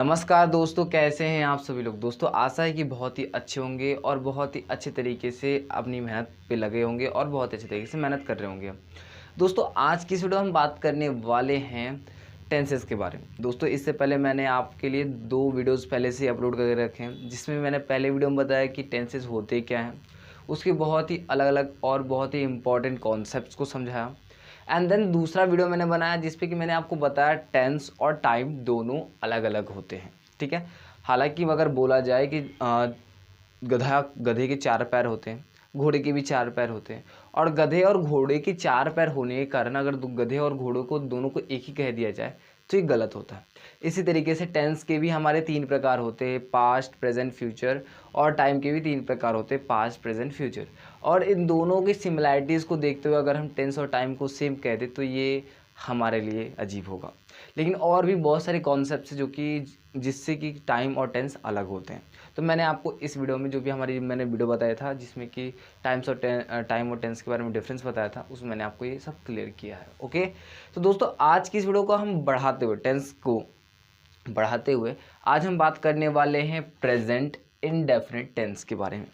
नमस्कार दोस्तों, कैसे हैं आप सभी लोग। दोस्तों आशा है कि बहुत ही अच्छे होंगे और बहुत ही अच्छे तरीके से अपनी मेहनत पे लगे होंगे और बहुत अच्छे तरीके से मेहनत कर रहे होंगे। दोस्तों आज की इस वीडियो में हम बात करने वाले हैं टेंसेस के बारे में। दोस्तों इससे पहले मैंने आपके लिए 2 वीडियोस पहले से अपलोड करके रखे हैं, जिसमें मैंने पहले वीडियो में बताया कि टेंसेस होते क्या हैं, उसके बहुत ही अलग अलग और बहुत ही इंपॉर्टेंट कॉन्सेप्ट्स को समझाया। एंड देन दूसरा वीडियो मैंने बनाया जिस पे कि मैंने आपको बताया टेंस और टाइम दोनों अलग अलग होते हैं। ठीक है, हालांकि अगर बोला जाए कि गधे के 4 पैर होते हैं, घोड़े के भी 4 पैर होते हैं, और गधे और घोड़े के 4 पैर होने के कारण अगर गधे और घोड़ों को दोनों को एक ही कह दिया जाए तो ये गलत होता है। इसी तरीके से टेंस के भी हमारे 3 प्रकार होते हैं, पास्ट, प्रेजेंट, फ्यूचर, और टाइम के भी 3 प्रकार होते हैं, पास्ट, प्रेजेंट, फ्यूचर। और इन दोनों की सिमिलैरिटीज़ को देखते हुए अगर हम टेंस और टाइम को सेम कह दें तो ये हमारे लिए अजीब होगा। लेकिन और भी बहुत सारे कॉन्सेप्ट्स हैं जो कि जिससे कि टाइम और टेंस अलग होते हैं। तो मैंने आपको इस वीडियो में जो भी मैंने वीडियो बताया था जिसमें कि टाइम और टेंस के बारे में डिफरेंस बताया था, उसमें मैंने आपको ये सब क्लियर किया है। ओके, तो दोस्तों आज की इस वीडियो को हम टेंस को बढ़ाते हुए आज हम बात करने वाले हैं प्रेजेंट इंडेफिनिट टेंस के बारे में।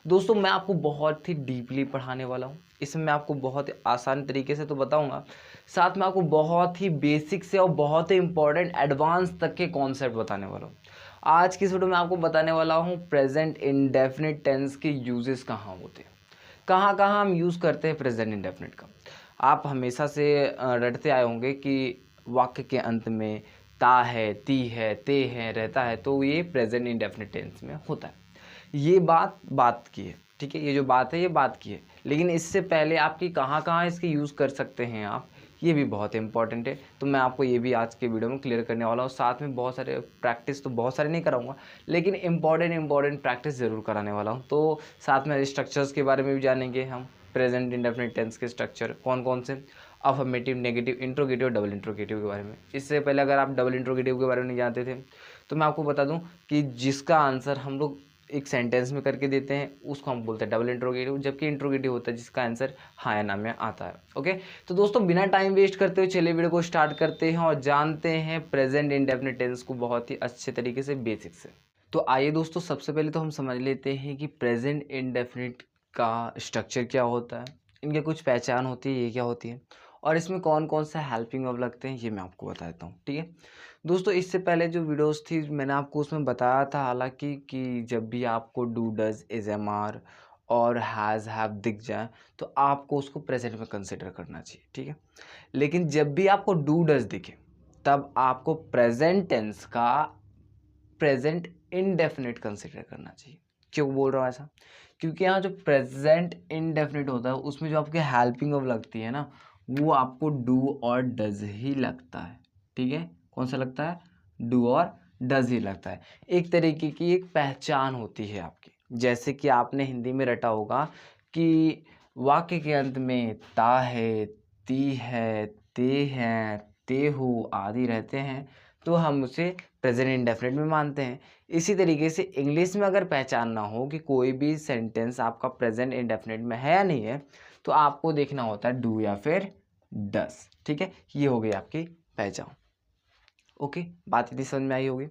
दोस्तों मैं आपको बहुत ही डीपली पढ़ाने वाला हूँ। इसमें मैं आपको बहुत ही आसान तरीके से तो बताऊंगा, साथ में आपको बहुत ही बेसिक से और बहुत ही इंपॉर्टेंट एडवांस तक के कॉन्सेप्ट बताने वाला हूँ। आज की इस वीडियो में आपको बताने वाला हूँ प्रेजेंट इंडेफिनिट टेंस के यूजेस कहाँ होते हैं, कहाँ कहाँ हम यूज़ करते हैं प्रेजेंट इंडेफिनिट का। आप हमेशा से रटते आए होंगे कि वाक्य के अंत में ता है, ती है, ते है रहता है, तो ये प्रेजेंट इंडेफिनिट टेंस में होता है। ये बात की है, ठीक है, ये जो बात है ये बात की है। लेकिन इससे पहले आपकी कहाँ कहाँ इसके यूज़ कर सकते हैं आप, ये भी बहुत इंपॉर्टेंट है। तो मैं आपको ये भी आज के वीडियो में क्लियर करने वाला हूँ। साथ में बहुत सारे प्रैक्टिस तो बहुत सारे नहीं कराऊंगा, लेकिन इंपॉर्टेंट प्रैक्टिस ज़रूर कराने वाला हूँ। तो साथ में स्ट्रक्चर्स के बारे में भी जानेंगे हम। प्रेजेंट इंडेफिनिट टेंस के स्ट्रक्चर कौन कौन से, affirmative, negative, interrogative, double interrogative के बारे में। इससे पहले अगर आप डबल इंट्रोगेटिव के बारे में नहीं जानते थे तो मैं आपको बता दूं कि जिसका आंसर हम लोग एक सेंटेंस में करके देते हैं उसको हम बोलते हैं डबल इंट्रोगेटिव, जबकि इंट्रोगेटिव होता है जिसका आंसर हाँ या ना में आता है। ओके, तो दोस्तों बिना टाइम वेस्ट करते हुए चलिए वीडियो को स्टार्ट करते हैं और जानते हैं प्रेजेंट इंडेफिनिट टेंस को बहुत ही अच्छे तरीके से, बेसिक से। तो आइए दोस्तों सबसे पहले तो हम समझ लेते हैं कि प्रेजेंट इंडेफिनिट का स्ट्रक्चर क्या होता है, इनके कुछ पहचान होती है, ये क्या होती है, और इसमें कौन कौन सा हेल्पिंग वर्ब लगते हैं, ये मैं आपको बता देता हूँ। ठीक है दोस्तों, इससे पहले जो वीडियोस थी मैंने आपको उसमें बताया था हालांकि कि जब भी आपको do, does, is, am, are और हैज़, हैव दिख जाए तो आपको उसको प्रेजेंट में कंसिडर करना चाहिए। ठीक है, लेकिन जब भी आपको डू, डज दिखे तब आपको प्रेजेंट टेंस का प्रेजेंट इनडेफिनिट कंसिडर करना चाहिए। क्यों बोल रहा हूँ ऐसा, क्योंकि यहाँ जो प्रेजेंट इनडेफिनिट होता है उसमें जो आपके हेल्पिंग वर्ब लगती है ना, वो आपको डू और डज ही लगता है। ठीक है, कौन सा लगता है, डू और डज ही लगता है। एक तरीके की एक पहचान होती है आपकी, जैसे कि आपने हिंदी में रटा होगा कि वाक्य के अंत में ता है, ती है, ते हैं, ते हो आदि रहते हैं तो हम उसे प्रेजेंट इंडेफिनिट में मानते हैं। इसी तरीके से इंग्लिश में अगर पहचानना हो कि कोई भी सेंटेंस आपका प्रेजेंट इंडेफिनिट में है या नहीं है तो आपको देखना होता है डू या फिर डस। ठीक है, ये हो गई आपकी पहचान। ओके, बात इतनी समझ में आई होगी,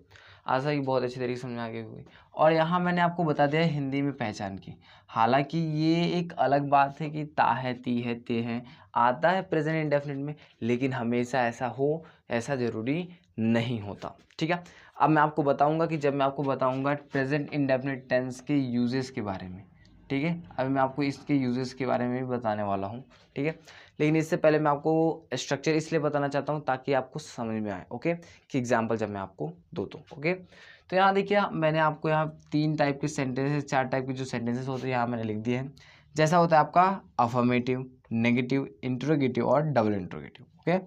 आशा ही बहुत अच्छी तरीके से समझ में आ गई होगी। और यहाँ मैंने आपको बता दिया हिंदी में पहचान की। हालांकि ये एक अलग बात है कि ता है, ती है, ते हैं आता है प्रेजेंट इंडेफिनिट में, लेकिन हमेशा ऐसा हो ऐसा ज़रूरी नहीं होता। ठीक है, अब मैं आपको बताऊंगा कि जब मैं आपको बताऊंगा प्रेजेंट इंडेफिनिट टेंस के यूजेस के बारे में। ठीक है, अभी मैं आपको इसके यूजेस के बारे में भी बताने वाला हूँ। ठीक है, लेकिन इससे पहले मैं आपको स्ट्रक्चर इसलिए बताना चाहता हूँ ताकि आपको समझ में आए। ओके, कि एग्जाम्पल जब मैं आपको दो तो ओके, तो यहाँ देखिए मैंने आपको यहाँ 3 टाइप के सेंटेंसेस, 4 टाइप के जो सेंटेंसेस होते हैं यहाँ मैंने लिख दिए हैं। जैसा होता है आपका अफर्मेटिव, नेगेटिव, इंट्रोगेटिव और डबल इंट्रोगेटिव। ओके,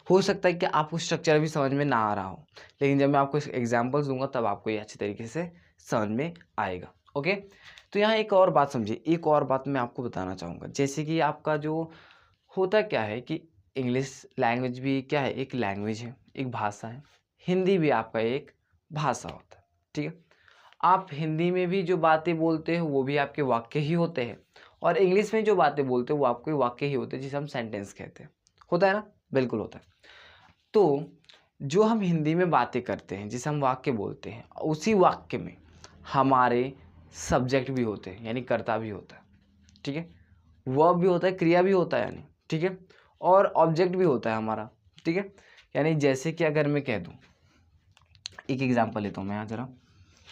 हो सकता है कि आपको स्ट्रक्चर अभी समझ में ना आ रहा हो, लेकिन जब मैं आपको एग्जाम्पल्स दूंगा तब आपको ये अच्छे तरीके से समझ में आएगा। ओके, तो यहाँ एक और बात समझिए, एक और बात मैं आपको बताना चाहूँगा। जैसे कि आपका जो होता क्या है कि इंग्लिश लैंग्वेज भी क्या है, एक लैंग्वेज है, एक भाषा है। हिंदी भी आपका एक भाषा होता है। ठीक है, आप हिंदी में भी जो बातें बोलते हो वो भी आपके वाक्य ही होते हैं, और इंग्लिश में जो बातें बोलते हो वो आपके वाक्य ही होते हैं, जिसे हम सेंटेंस कहते हैं। होता है ना, बिल्कुल होता है। तो जो हम हिंदी में बातें करते हैं, जिसे हम वाक्य बोलते हैं, उसी वाक्य में हमारे सब्जेक्ट भी होते हैं, यानी कर्ता भी होता है, ठीक है, वर्ब भी होता है, क्रिया भी होता है यानी, ठीक है, और ऑब्जेक्ट भी होता है हमारा, ठीक है। यानी जैसे कि अगर मैं कह दूं, एक एग्जांपल लेता हूं मैं,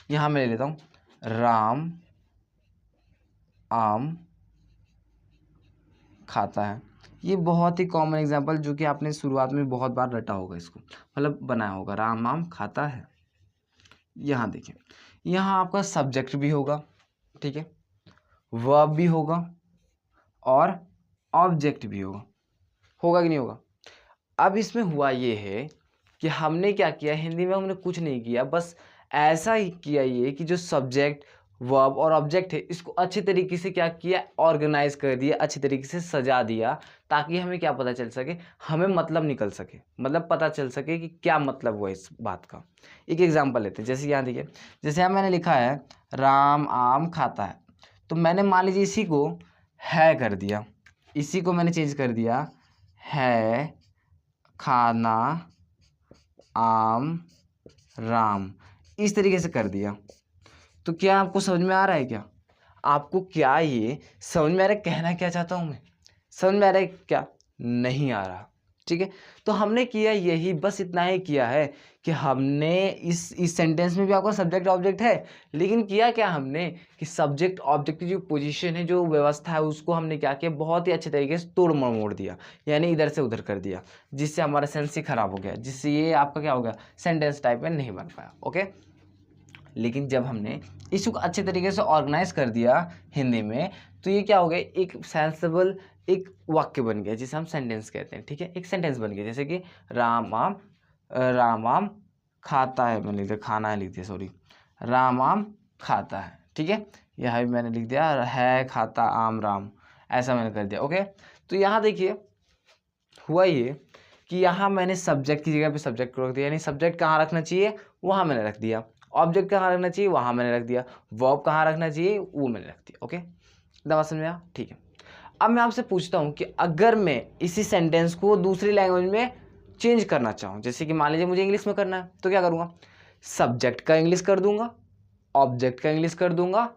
यहाँ मैं ले लेता हूँ, राम आम खाता है। ये बहुत ही कॉमन एग्जांपल जो कि आपने शुरुआत में बहुत बार रटा होगा, इसको मतलब बनाया होगा, राम आम खाता है। यहाँ देखिए, यहाँ आपका सब्जेक्ट भी होगा, ठीक है, वर्ब भी होगा और ऑब्जेक्ट भी होगा कि नहीं होगा। अब इसमें हुआ ये है कि हमने क्या किया, हिंदी में हमने कुछ नहीं किया, बस ऐसा ही किया ये कि जो सब्जेक्ट वर्ब और ऑब्जेक्ट है इसको अच्छे तरीके से क्या किया, ऑर्गेनाइज कर दिया, अच्छे तरीके से सजा दिया, ताकि हमें क्या पता चल सके, हमें मतलब निकल सके, मतलब पता चल सके कि क्या मतलब हुआ इस बात का। एक एग्जांपल लेते हैं, जैसे यहाँ देखिए, जैसे यहाँ मैंने लिखा है राम आम खाता है, तो मैंने मान लीजिए इसी को है कर दिया, इसी को मैंने चेंज कर दिया, है खाना आम राम, इस तरीके से कर दिया। तो क्या आपको समझ में आ रहा है, क्या आपको क्या ये समझ में आ रहा है, कहना क्या चाहता हूँ मैं, समझ में आ रहा है क्या, नहीं आ रहा, ठीक है। तो हमने किया यही, बस इतना ही किया है कि हमने इस सेंटेंस में भी आपका सब्जेक्ट ऑब्जेक्ट है, लेकिन किया क्या हमने कि सब्जेक्ट ऑब्जेक्ट की जो पोजीशन है, जो व्यवस्था है, उसको हमने क्या किया, बहुत ही अच्छे तरीके से तोड़ मरोड़ दिया, यानी इधर से उधर कर दिया, जिससे हमारा सेंस ही खराब हो गया, जिससे ये आपका क्या हो गया, सेंटेंस टाइप में नहीं बन पाया, ओके। लेकिन जब हमने इसको अच्छे तरीके से ऑर्गेनाइज कर दिया हिंदी में, तो ये क्या हो गया, एक सेंसेबल एक वाक्य बन गया, जिसे हम सेंटेंस कहते हैं, ठीक है, एक सेंटेंस बन गया। जैसे कि राम आम खाता है, मैंने लिख दिया, खाना है लिख दिया, सॉरी, राम आम खाता है, ठीक है, यहाँ भी मैंने लिख दिया है खाता आम राम, ऐसा मैंने कर दिया, ओके। तो यहाँ देखिए हुआ ये कि यहाँ मैंने सब्जेक्ट की जगह पे सब्जेक्ट को रख दिया, यानी सब्जेक्ट कहाँ रखना चाहिए वहाँ मैंने रख दिया, ऑब्जेक्ट कहाँ रखना चाहिए वहाँ मैंने रख दिया, वर्ब कहाँ रखना चाहिए वो मैंने रख दिया, ओके। दवा समझ में आया, ठीक है। अब मैं आपसे पूछता हूँ कि अगर मैं इसी सेंटेंस को दूसरी लैंग्वेज में चेंज करना चाहूँ, जैसे कि मान लीजिए मुझे इंग्लिश में करना है, तो क्या करूँगा, सब्जेक्ट का इंग्लिश कर दूंगा, ऑब्जेक्ट का इंग्लिश कर दूंगा,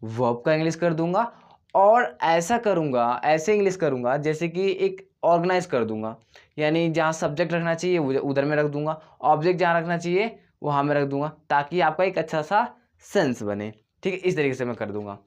वर्ब का इंग्लिश कर दूंगा, और ऐसा करूँगा, ऐसे इंग्लिश करूँगा जैसे कि एक ऑर्गेनाइज कर दूंगा, यानी जहाँ सब्जेक्ट रखना चाहिए उधर में रख दूंगा, ऑब्जेक्ट जहाँ रखना चाहिए वहाँ में रख दूंगा, ताकि आपका एक अच्छा सा सेंस बने, ठीक है, इस तरीके से मैं कर दूंगा।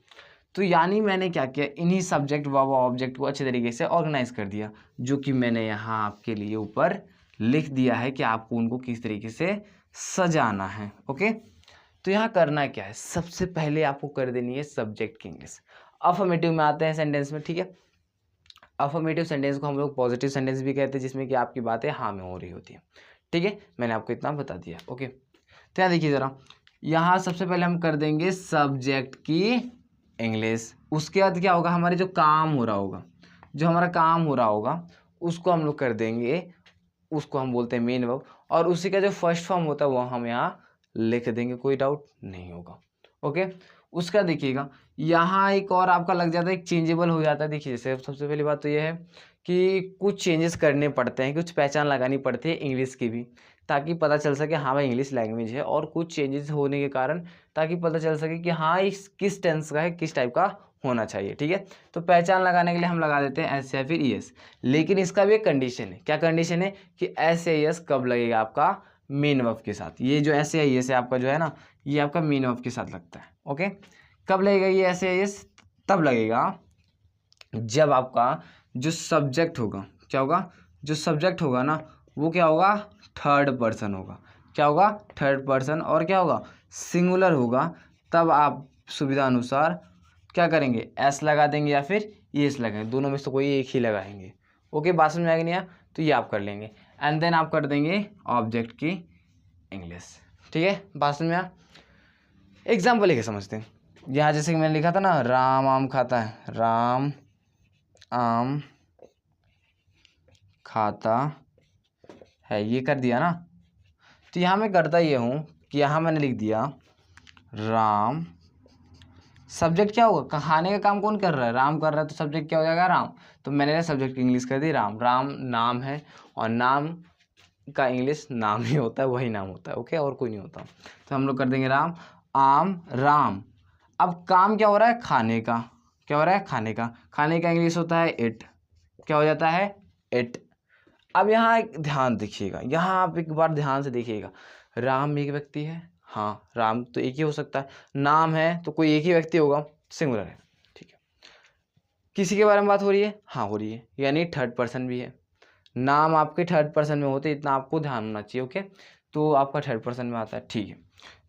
तो यानी मैंने क्या किया, इन्हीं सब्जेक्ट वर्ब और ऑब्जेक्ट को अच्छे तरीके से ऑर्गेनाइज कर दिया, जो कि मैंने यहाँ आपके लिए ऊपर लिख दिया है कि आपको उनको किस तरीके से सजाना है, ओके। तो यहाँ करना क्या है, सबसे पहले आपको कर देनी है सब्जेक्ट की इंग्लिश। अफर्मेटिव में आते हैं सेंटेंस में, ठीक है। अफर्मेटिव सेंटेंस को हम लोग पॉजिटिव सेंटेंस भी कहते हैं, जिसमें कि आपकी बातें हाँ में हो रही होती है, ठीक है, मैंने आपको इतना बता दिया, ओके। तो यहाँ देखिए ज़रा, यहाँ सबसे पहले हम कर देंगे सब्जेक्ट की इंग्लिश, उसके बाद क्या होगा, हमारे जो काम हो रहा होगा, जो हमारा काम हो रहा होगा उसको हम लोग कर देंगे, उसको हम बोलते हैं मेन वर्ब, और उसी का जो फर्स्ट फॉर्म होता है वो हम यहाँ लिख देंगे, कोई डाउट नहीं होगा, ओके। उसका देखिएगा यहाँ एक और आपका लग जाता है, एक चेंजेबल हो जाता है। देखिए जैसे सबसे पहली बात तो ये है कि कुछ चेंजेस करने पड़ते हैं, कुछ पहचान लगानी पड़ती है इंग्लिश की भी, ताकि पता चल सके हाँ भाई इंग्लिश लैंग्वेज है, और कुछ चेंजेस होने के कारण ताकि पता चल सके कि हाँ इस किस टेंस का है, किस टाइप का होना चाहिए, ठीक है। तो पहचान लगाने के लिए हम लगा देते हैं एस या फिर ई एस, लेकिन इसका भी एक कंडीशन है। क्या कंडीशन है कि एस या ई एस कब लगेगा, आपका मेन वर्ब के साथ। ये जो एस या ई एस है आपका जो है ना, ये आपका मेन वर्ब के साथ लगता है, ओके। कब लगेगा ये एस या ई एस, तब लगेगा जब आपका जो सब्जेक्ट होगा, क्या होगा, जो सब्जेक्ट होगा ना वो क्या होगा, थर्ड पर्सन होगा। क्या होगा, थर्ड पर्सन, और क्या होगा, सिंगुलर होगा। तब आप सुविधा अनुसार क्या करेंगे, एस लगा देंगे या फिर एस लगाएंगे, दोनों में से कोई एक ही लगाएंगे, ओके। बात समझ में आ गई नहीं आया, तो ये आप कर लेंगे, एंड देन आप कर देंगे ऑब्जेक्ट की इंग्लिश, ठीक है। बात समझ में आया। एग्जाम्पल लेके समझते हैं। यहाँ जैसे कि मैंने लिखा था ना, राम आम खाता है, राम आम खाता है, ये कर दिया ना। तो यहाँ मैं करता ये हूँ कि यहाँ मैंने लिख दिया राम, सब्जेक्ट क्या होगा, खाने का काम कौन कर रहा है, राम कर रहा है, तो सब्जेक्ट क्या हो जाएगा, राम। तो मैंने सब्जेक्ट की इंग्लिश कर दी राम। राम नाम है, और नाम का इंग्लिश नाम ही होता है, वही नाम होता है, ओके, और कोई नहीं होता। तो हम लोग कर देंगे राम, आम, राम। अब काम क्या हो रहा है, खाने का, क्या हो रहा है, खाने का। खाने का इंग्लिश होता है इट, क्या हो जाता है, इट। अब यहाँ एक ध्यान देखिएगा, यहाँ आप एक बार ध्यान से देखिएगा, राम एक व्यक्ति है, हाँ राम तो एक ही हो सकता है, नाम है तो कोई एक ही व्यक्ति होगा, सिंगुलर है, ठीक है। किसी के बारे में बात हो रही है, हाँ हो रही है, यानी थर्ड पर्सन भी है। नाम आपके थर्ड पर्सन में होते, इतना आपको ध्यान होना चाहिए, ओके। तो आपका थर्ड पर्सन में आता है, ठीक है।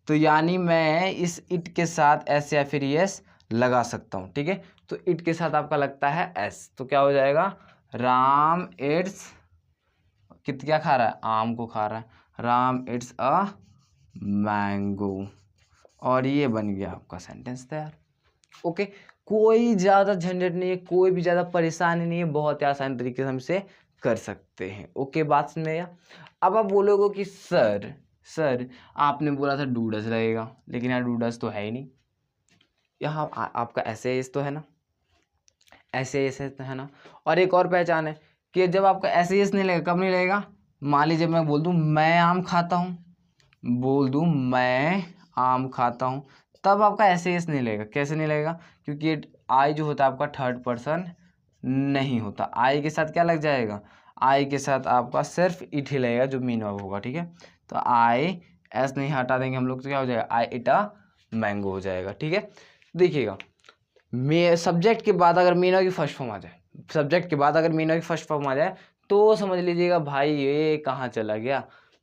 तो यानी मैं इस इट के साथ एस या फिर एस लगा सकता हूँ, ठीक है। तो इट के साथ आपका लगता है एस, तो क्या हो जाएगा, राम इट्स, क्या खा रहा है, आम को खा रहा है, राम इट्स अ मैंगो। और ये बन गया आपका सेंटेंस तैयार, ओके। कोई ज़्यादा झंझट नहीं है, कोई भी ज़्यादा परेशानी नहीं है, बहुत ही आसान तरीके से हम इसे कर सकते हैं, ओके। बात समझ में आया। अब आप बोलोगे कि सर आपने बोला था डूडस लगेगा, लेकिन यहाँ डूडस तो है ही नहीं, यहाँ आपका ऐसे एस तो है ना, ऐसे एस तो है ना। और एक और पहचान है कि जब आपका ऐसे एस नहीं लगेगा, कब नहीं लगेगा, मान लीजिए मैं बोल दूँ मैं आम खाता हूँ, बोल दूँ मैं आम खाता हूँ, तब आपका ऐसे एस नहीं लगेगा। कैसे नहीं लगेगा, क्योंकि आई जो होता है आपका थर्ड पर्सन नहीं होता, आई के साथ क्या लग जाएगा, आई के साथ आपका सिर्फ इट ही लगेगा जो मीन वर्ब होगा, ठीक है। तो आई एस नहीं हटा देंगे हम लोग, तो क्या हो जाएगा, आई इट अ मैंगो हो जाएगा, ठीक है। देखिएगा, सब्जेक्ट के बाद अगर मीन वर्ब की फर्स्ट फॉर्म आ जाए, सब्जेक्ट के बाद अगर मीन वर्ब की फर्स्ट फॉर्म आ जाए, तो समझ लीजिएगा भाई ये कहाँ चला गया,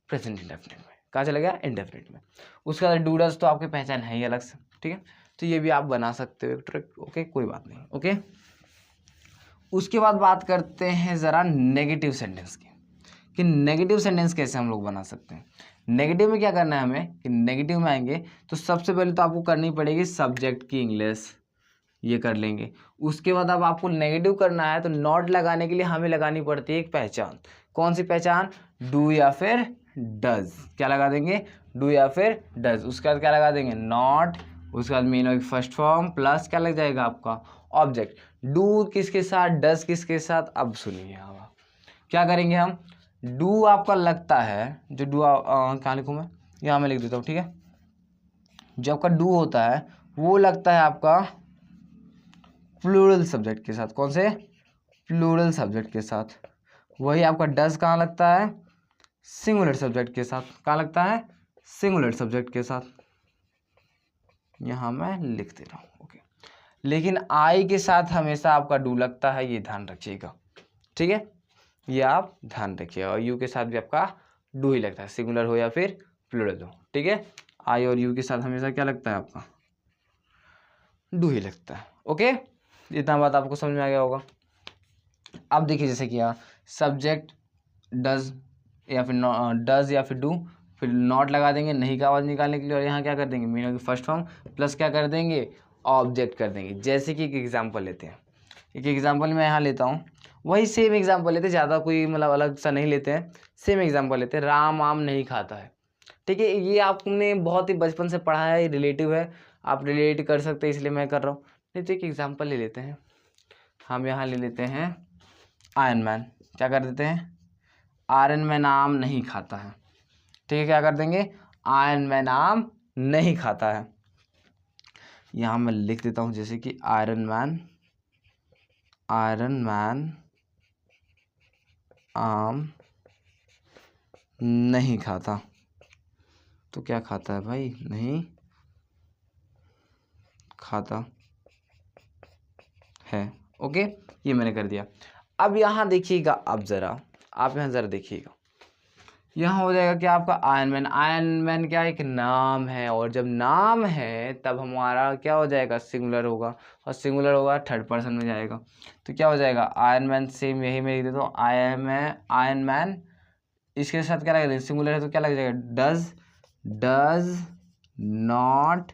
प्रेजेंट इंडेफिनिट में। कहाँ चला गया, इंडेफिनिट में। उसके बाद डूडस तो आपके पहचान है ही अलग से, ठीक है। तो ये भी आप बना सकते हो एक ट्रिक, ओके, कोई बात नहीं, ओके। उसके बाद बात करते हैं ज़रा नेगेटिव सेंटेंस की, कि नेगेटिव सेंटेंस कैसे हम लोग बना सकते हैं। नेगेटिव में क्या करना है हमें, कि नेगेटिव में आएंगे तो सबसे पहले तो आपको करनी पड़ेगी सब्जेक्ट की इंग्लिश, ये कर लेंगे। उसके बाद अब आपको नेगेटिव करना है तो नॉट लगाने के लिए हमें लगानी पड़ती है एक पहचान। कौन सी पहचान, डू या फिर डज। क्या लगा देंगे, डू या फिर डज। उसके बाद क्या लगा देंगे, नॉट। उसके बाद मीन की फर्स्ट फॉर्म प्लस क्या लग जाएगा आपका, ऑब्जेक्ट। डू किसके साथ, डज किसके साथ, अब सुनिए आप क्या करेंगे हम। डू आपका लगता है, जो डू क्या लिखूँ मैं, यहाँ मैं लिख देता हूँ, ठीक है। जो आपका डू होता है वो लगता है आपका प्लूरल सब्जेक्ट के साथ। कौन से, प्लूरल सब्जेक्ट के साथ। वही आपका डज कहाँ लगता है, सिंगुलर सब्जेक्ट के साथ। कहाँ लगता है, सिंगुलर सब्जेक्ट के साथ। यहाँ मैं लिख दे रहा हूँ, ओके। लेकिन आई के साथ हमेशा आपका डू लगता है, ये ध्यान रखिएगा, ठीक है। ये आप ध्यान रखिएगा। और यू के साथ भी आपका डू ही लगता है, सिंगुलर हो या फिर प्लूरल हो, ठीक है। आई और यू के साथ हमेशा क्या लगता है आपका, डू ही लगता है, ओके। इतना बात आपको समझ में आ गया होगा। अब देखिए जैसे किया सब्जेक्ट डज या फिर डज या फिर डू, फिर नॉट लगा देंगे नहीं का आवाज़ निकालने के लिए, और यहाँ क्या कर देंगे, मीनों की फर्स्ट फॉर्म प्लस क्या कर देंगे, ऑब्जेक्ट कर देंगे। जैसे कि एक एग्जांपल लेते हैं, एक एग्जांपल मैं यहाँ लेता हूँ, वही सेम एग्जांपल लेते हैं, ज़्यादा कोई मतलब अलग सा नहीं लेते हैं, सेम एग्जांपल लेते हैं। राम आम नहीं खाता है, ठीक है। ये आपने बहुत ही बचपन से पढ़ा है, रिलेटिव है, आप रिलेट कर सकते हैं, इसलिए मैं कर रहा हूँ। नहीं तो एक एग्जाम्पल ले लेते हैं, हम यहाँ ले लेते हैं आयरन मैन। क्या कर देते हैं, आयरन मैन आम नहीं खाता है, ठीक है। क्या कर देंगे, आयरन मैन आम नहीं खाता है। यहाँ मैं लिख देता हूँ जैसे कि आयरन मैन आम नहीं खाता। तो क्या खाता है भाई, नहीं खाता है, ओके। ये मैंने कर दिया। अब यहाँ देखिएगा, अब ज़रा आप यहाँ ज़रा देखिएगा, यहाँ हो जाएगा कि आपका आयरन मैन क्या एक नाम है, और जब नाम है तब हमारा क्या हो जाएगा, सिंगुलर होगा, और सिंगुलर होगा थर्ड पर्सन में जाएगा। तो क्या हो जाएगा, आयरन मैन, सेम यही मैं लिख देता हूँ, आयरन मैन, इसके साथ क्या लगेगा, सिंगुलर है तो क्या लग जाएगा, डज नॉट,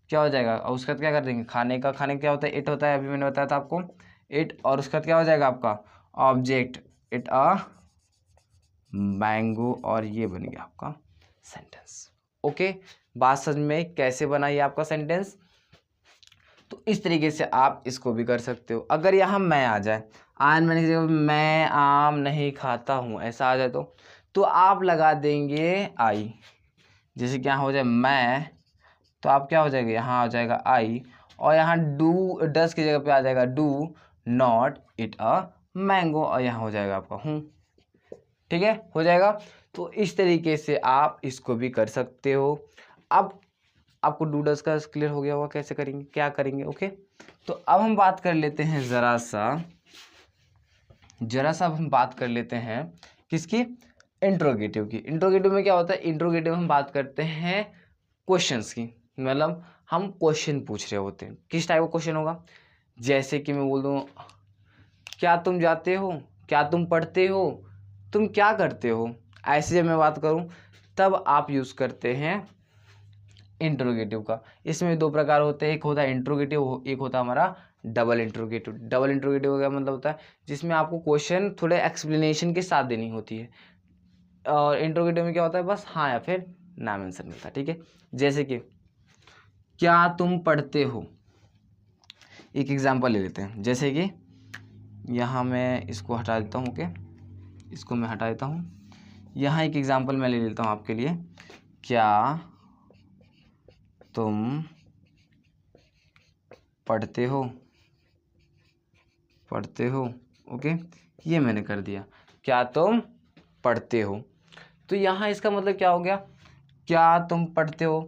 क्या हो जाएगा, और उसके बाद क्या कर देंगे, खाने का क्या होता है, इट होता है, अभी मैंने बताया था आपको, इट। और उसके बाद क्या हो जाएगा आपका ऑब्जेक्ट, इट अ मैंगो। और ये बन गया आपका सेंटेंस, ओके। बात समझ में कैसे बना ये आपका सेंटेंस। तो इस तरीके से आप इसको भी कर सकते हो। अगर यहाँ मैं आ जाए, आयरन मैन की जगह मैं आम नहीं खाता हूँ ऐसा आ जाए, तो तो आप लगा देंगे आई। जैसे कि यहाँ हो जाए मैं, तो आप क्या हो जाएगा, यहाँ आ जाएगा आई, और यहाँ डू डस की जगह पे आ जाएगा do not it a mango, और यहाँ हो जाएगा आपका हूँ। ठीक है, हो जाएगा। तो इस तरीके से आप इसको भी कर सकते हो। अब आपको डू डस का क्लियर हो गया होगा कैसे करेंगे, क्या करेंगे। ओके, तो अब हम बात कर लेते हैं ज़रा सा अब हम बात कर लेते हैं किसकी, इंट्रोगेटिव की। इंट्रोगेटिव में क्या होता है, इंट्रोगेटिव हम बात करते हैं क्वेश्चंस की, मतलब हम क्वेश्चन पूछ रहे होते हैं। किस टाइप का क्वेश्चन होगा, जैसे कि मैं बोल दूँ क्या तुम जाते हो, क्या तुम पढ़ते हो, तुम क्या करते हो, ऐसे जब मैं बात करूं तब आप यूज़ करते हैं इंट्रोगेटिव का। इसमें दो प्रकार होते हैं, एक होता है इंट्रोगेटिव, एक होता है हमारा डबल इंट्रोगेटिव। डबल इंट्रोगेटिव का मतलब होता है जिसमें आपको क्वेश्चन थोड़े एक्सप्लेनेशन के साथ देनी होती है, और इंट्रोगेटिव में क्या होता है बस हाँ या फिर ना आंसर मिलता है। ठीक है, जैसे कि क्या तुम पढ़ते हो, एक एग्जाम्पल ले लेते हैं। जैसे कि यहाँ मैं इसको हटा देता हूँ, ओके, इसको मैं हटा देता हूँ। यहाँ एक एग्जाम्पल मैं ले लेता हूँ आपके लिए, क्या तुम पढ़ते हो, ओके, ये मैंने कर दिया, क्या तुम पढ़ते हो। तो यहाँ इसका मतलब क्या हो गया, क्या तुम पढ़ते हो।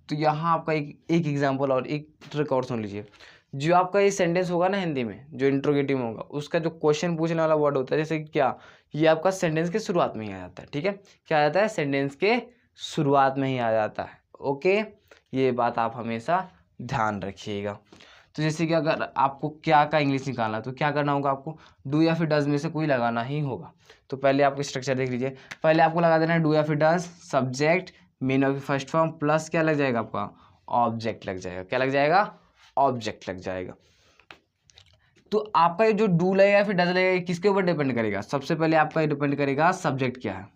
तो यहाँ आपका एक एग्जाम्पल और एक ट्रिक और सुन लीजिए। जो आपका ये सेंटेंस होगा ना हिंदी में, जो इंट्रोगेटिव होगा, उसका जो क्वेश्चन पूछने वाला वर्ड होता है, जैसे क्या, ये आपका सेंटेंस के शुरुआत में ही आ जाता है। ठीक है, क्या आ जाता है, सेंटेंस के शुरुआत में ही आ जाता है। ओके, ये बात आप हमेशा ध्यान रखिएगा। तो जैसे कि अगर आपको क्या का इंग्लिश निकालना है तो क्या करना होगा, आपको डू या फिर डज में से कोई लगाना ही होगा। तो पहले आपको स्ट्रक्चर देख लीजिए, पहले आपको लगा देना है डू या फिर does, subject, main of first form, plus क्या लग जाएगा आपका, ऑब्जेक्ट लग जाएगा। क्या लग जाएगा, ऑब्जेक्ट लग जाएगा। तो आपका ये जो डू लगेगा फिर डज लगेगा, किसके ऊपर डिपेंड करेगा, सबसे पहले आपका ये डिपेंड करेगा सब्जेक्ट क्या है।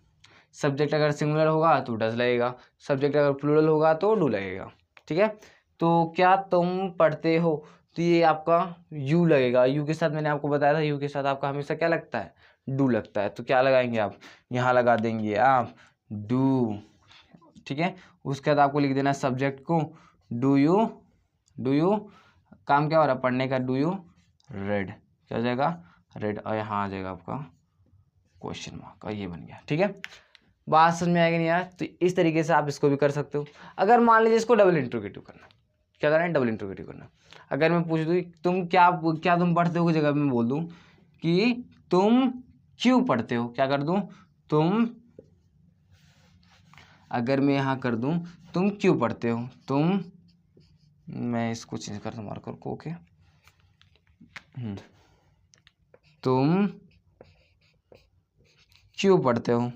सब्जेक्ट अगर सिंगुलर होगा तो डज लगेगा, सब्जेक्ट अगर प्लूरल होगा तो डू लगेगा। ठीक है, तो क्या तुम पढ़ते हो, तो ये आपका यू लगेगा। यू के साथ मैंने आपको बताया था, यू के साथ आपका हमेशा क्या लगता है, डू लगता है। तो क्या लगाएंगे आप, यहाँ लगा देंगे आप डू। ठीक है, उसके बाद आपको लिख देना है सब्जेक्ट को डू यू, काम क्या हो रहा है, पढ़ने का, डू यू रेड, क्या हो जाएगा, रेड, और यहाँ आ जाएगा आपका क्वेश्चन मार्क, और ये बन गया। ठीक है, बात समझ में आएगी नहीं यार। तो इस तरीके से आप इसको भी कर सकते हो। अगर मान लीजिए इसको डबल इंट्रोगेटिव करना, क्या करना है, डबल इंट्रोगेटिव करना। अगर मैं पूछ दूँ तुम क्या तुम पढ़ते हो की जगह मैं बोल दूँ कि तुम क्यों पढ़ते हो, क्या कर दूँ, तुम, अगर मैं यहाँ कर दूँ तुम क्यों पढ़ते हो, तुम, मैं इसको चेंज कर दूँ मार्कर को, ओके, तुम क्यों पढ़ते हो,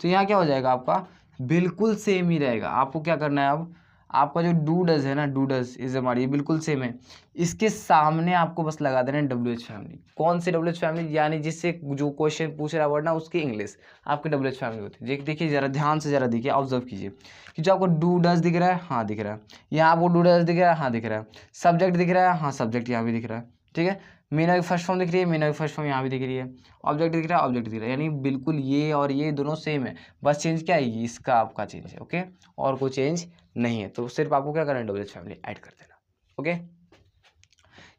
तो यहाँ क्या हो जाएगा आपका, बिल्कुल सेम ही रहेगा। आपको क्या करना है, अब आपका जो डू डज है ना, डू डज इज हमारी, ये बिल्कुल सेम है। इसके सामने आपको बस लगा देना है डब्ल्यू एच फैमिली। कौन सी डब्ल्यू एच फैमिली, यानी जिससे जो क्वेश्चन पूछ रहा है वर्ड ना, उसकी इंग्लिश आपकी डब्ल्यू एच फैमिली होती है। देखिए जरा ध्यान से जरा देखिए, ऑब्जर्व कीजिए कि जो आपको डू डज दिख रहा है, हाँ दिख रहा है, यहाँ आपको डू डज दिख रहा है, हाँ दिख रहा है, सब्जेक्ट दिख रहा है, हाँ सब्जेक्ट यहाँ भी दिख रहा है। ठीक है, मीना की फर्स्ट फॉर्म दिख रही है, मीना की फर्स्ट फॉर्म यहाँ भी दिख रही है, ऑब्जेक्ट दिख रहा है, ऑब्जेक्ट दिख रहा है, यानी बिल्कुल ये और ये दोनों सेम है। बस चेंज क्या है, इसका आपका चेंज है। ओके, और कोई चेंज नहीं है। तो सिर्फ आपको क्या करना है, डब्ल्यू एच फैमिली ऐड कर देना। ओके,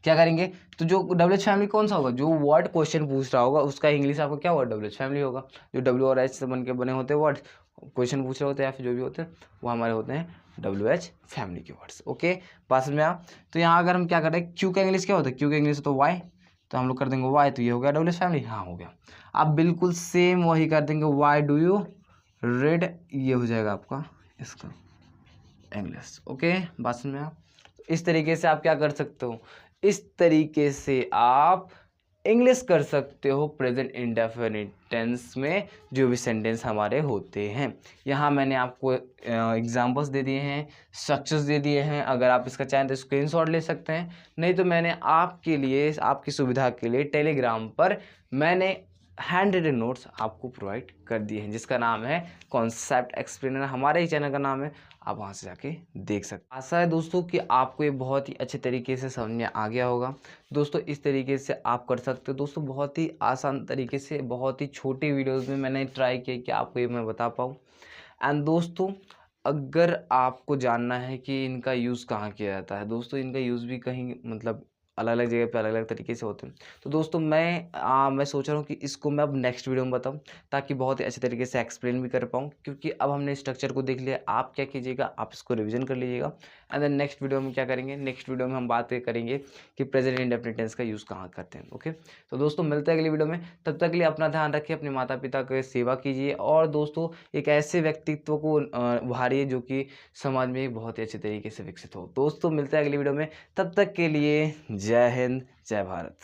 क्या करेंगे, तो जो डब्ल्यू एच फैमिली कौन सा होगा, जो वर्ड क्वेश्चन पूछ रहा होगा उसका इंग्लिश आपको क्या होगा, डब्ल्यू एच फैमिली होगा। जो डब्ल्यू और एच से बने होते हैं वर्ड, क्वेश्चन पूछ रहे होते हैं या फिर जो भी होते हैं, वो हमारे होते हैं डब्ल्यू एच फैमिली के वर्ड्स। ओके, बात समझ में आ। तो यहाँ अगर हम क्या कर रहे हैं, क्यू का इंग्लिश क्या होता है, क्यू का इंग्लिश तो वाई, तो हम लोग कर देंगे वाई, तो ये हो गया डब्ल्यू एच फैमिली, हाँ हो गया। आप बिल्कुल सेम वही कर देंगे, वाई डू यू रेड, ये हो जाएगा आपका इसका इंग्लिश। ओके, बात समझ में आ। इस तरीके से आप क्या कर सकते हो, इस तरीके से आप इंग्लिश कर सकते हो प्रेजेंट इंडेफिनिट टेंस में जो भी सेंटेंस हमारे होते हैं। यहाँ मैंने आपको एग्जांपल्स दे दिए हैं, स्ट्रक्चर्स दे दिए हैं। अगर आप इसका चाहें तो स्क्रीनशॉट ले सकते हैं, नहीं तो मैंने आपके लिए, आपकी सुविधा के लिए टेलीग्राम पर मैंने हैंड रिटन नोट्स आपको प्रोवाइड कर दिए हैं, जिसका नाम है कॉन्सेप्ट एक्सप्लेनर। हमारे ही चैनल का नाम है, आप वहां से जाके देख सकते हैं। आशा है दोस्तों कि आपको ये बहुत ही अच्छे तरीके से समझ में आ गया होगा। दोस्तों इस तरीके से आप कर सकते हो दोस्तों, बहुत ही आसान तरीके से, बहुत ही छोटी वीडियोज़ में मैंने ट्राई किया कि आपको ये मैं बता पाऊँ। एंड दोस्तों अगर आपको जानना है कि इनका यूज़ कहाँ किया जाता है, दोस्तों इनका यूज़ भी कहीं मतलब अलग अलग जगह पे अलग अलग तरीके से होते हैं। तो दोस्तों मैं सोच रहा हूँ कि इसको मैं अब नेक्स्ट वीडियो में बताऊँ, ताकि बहुत ही अच्छे तरीके से एक्सप्लेन भी कर पाऊँ, क्योंकि अब हमने स्ट्रक्चर को देख लिया। आप क्या कीजिएगा, आप इसको रिविजन कर लीजिएगा एंड देन नेक्स्ट वीडियो में क्या करेंगे, नेक्स्ट वीडियो में हम बात करेंगे कि प्रेजेंट इंडेफिनिट टेंस का यूज़ कहाँ करते हैं। ओके, तो दोस्तों मिलते हैं अगली वीडियो में। तब तक के लिए अपना ध्यान रखिए, अपने माता पिता की सेवा कीजिए और दोस्तों एक ऐसे व्यक्तित्व को उभारिए जो कि समाज में एक बहुत ही अच्छे तरीके से विकसित हो। दोस्तों मिलते हैं अगली वीडियो में, तब तक के लिए जय हिंद, जय भारत।